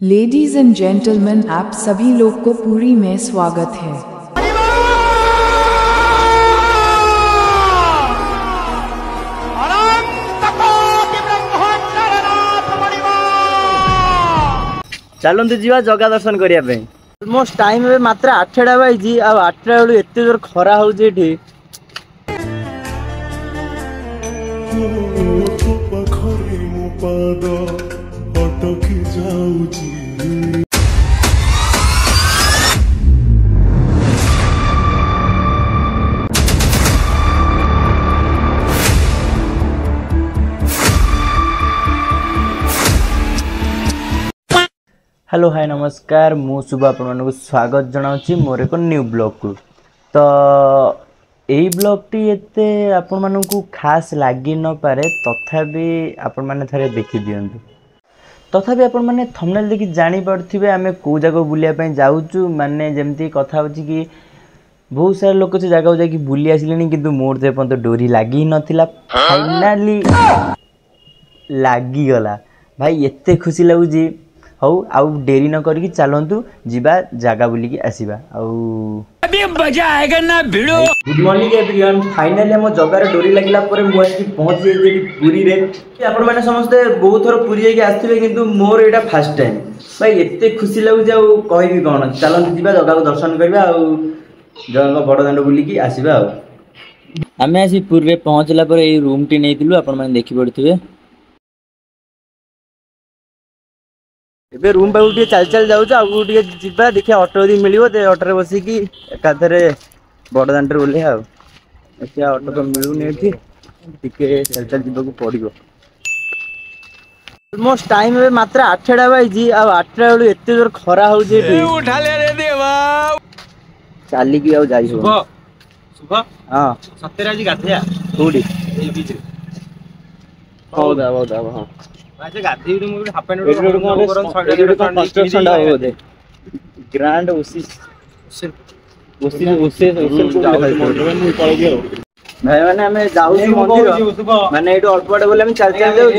Ladies and gentleman, आप सभी लोग को पुरी में स्वागत है। चलते जीवा जगह दर्शन करने ऑलमोस्ट टाइम में मात्र 8टा बाजी आ 8टा बेलू एत जोर खरा हो हेलो हाय नमस्कार मु शुभ आपको स्वागत जनाऊँ मोर एक न्यू ब्लॉग को। तो यही ब्लॉग टी एते आपण मानू खास लगी न पारे तथापि आपण माने थरे देखि दियंतु। तथापि आपण माने थंबनेल देखि जानि पड़थिबे आमे को जगह बुलिया पई जाउचु। माने जेमती कथा होची कि बहुत सारे लोक से जगह जाकि बुली आसिलेनी किंतु मोर ते पंत डोरी लागी नथिला। फाइनली लागी गला भाई, एते खुशी लागुची। हौ आउ देरी न करके चलतु जीवा जगह बुलिकी आसीबा। अभी मजा आएगा ना भिड़ो। गुड मॉर्निंग एवरीवन, फाइनली हम जगार डोरी लगिला पर मु आसी पहुंच जाई पुरी रे। आपण माने समस्त बहुत थोर पुरी जाके आस्थिबे किंतु मोर एटा फर्स्ट टाइम भाई, एते खुशी लागु जाऊ कहबी कोन। चलतु जीवा जगह को दर्शन करबा आ जगह बड़ दांड बुलिकी आसीबा। आमे आसी पुरी रे पहुंचला पर ए रूम टी नेतिलु आपण माने देखि पड़थिबे। एबे रूम पाऊ चल चल जाऊँ आगे जीवा देखिए ऑटो यदि मिल ऑटो बसिकी एकाथरे बड़ दाण्ड ओल्हे देखिए ऑटो तो मिलूनी चल चल जीवा पड़ो। ऑलमोस्ट टाइम में मात्र 8टा बाजी आ 8टा बेलू एत जोर खरा हो चलिकी हाँ सत्य गाधिया कौटी ग्रांड भाई माने हमें जाऊ मंदिर माने एटू अल्प बाटे बोले हम चल चल जाऊ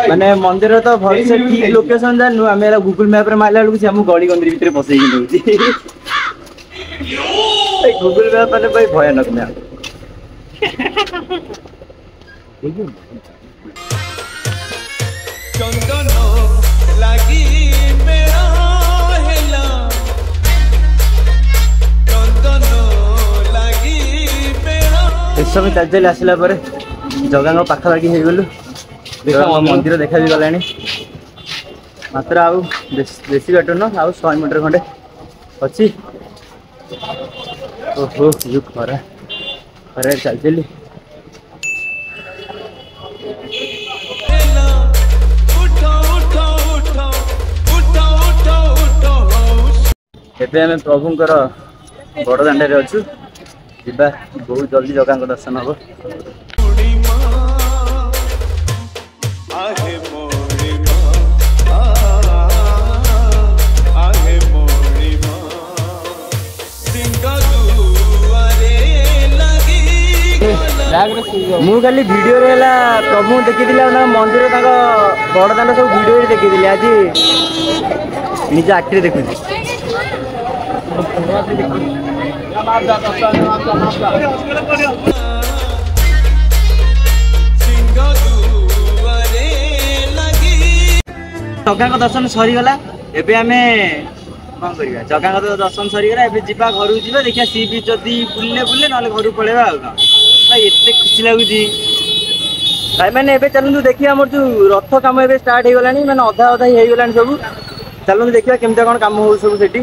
माने मंदिर तो भल से ठीक लोकेशन जानू आम गूगल मैप रे मारला बेलू हम गली गंदी भितर पसई गूगल मैप माने भाई भयानक ना सब चल चल आसला जगह पाखापाखि हो गलु मंदिर देखा भी गला मात्र आउ बेसी बाट न आउ 100 मीटर खंडे अच्छी। ओहो यू खरा खरा चल चली एबे हमें प्रभुंकर बड़ दाण्ड अच्छु जीवा बहुत जल्दी जगह को दर्शन हम। मु खाली वीडियो प्रभु देखी मंदिर बड़ दाण्ड सब वीडियो देखी आज निज आखिरी देखुची। जगह का दर्शन सरीगला एबे आमे कौन करिया जगह का दर्शन सरीगला एबे जीवा घर जीवा देखिया सी बीच जदी बुलले बुलले नाले घर पळेबा आ भाई एते खुशी लागुची भाई माने एबे चलनु देखिया हमर जो रथ काम एबे स्टार्ट हे गलानी माने आधा आधा हे गलानी सब। चलनु देखिया केमता कोन काम हो सब सेठी।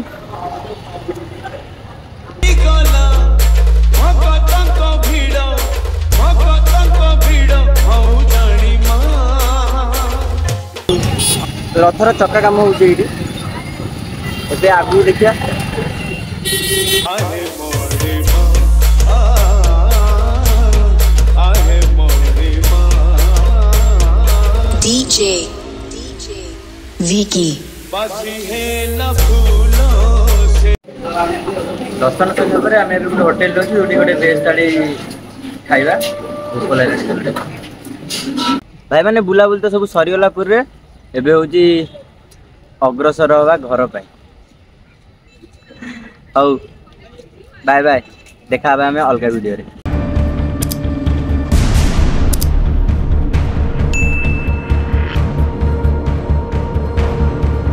रथर चक्का काम हो आगू देखिया डीजे विकी दर्शन सर आम होटेल अच्छी जो गोटे बेस्ट थाली खाଇବା भाई मैंने बुलाबुली तो सब सरीगला पुरी एबे होची अग्रसर हवा घर पाई हौ बाय बाय देखा आमे अलगा वीडियो रे।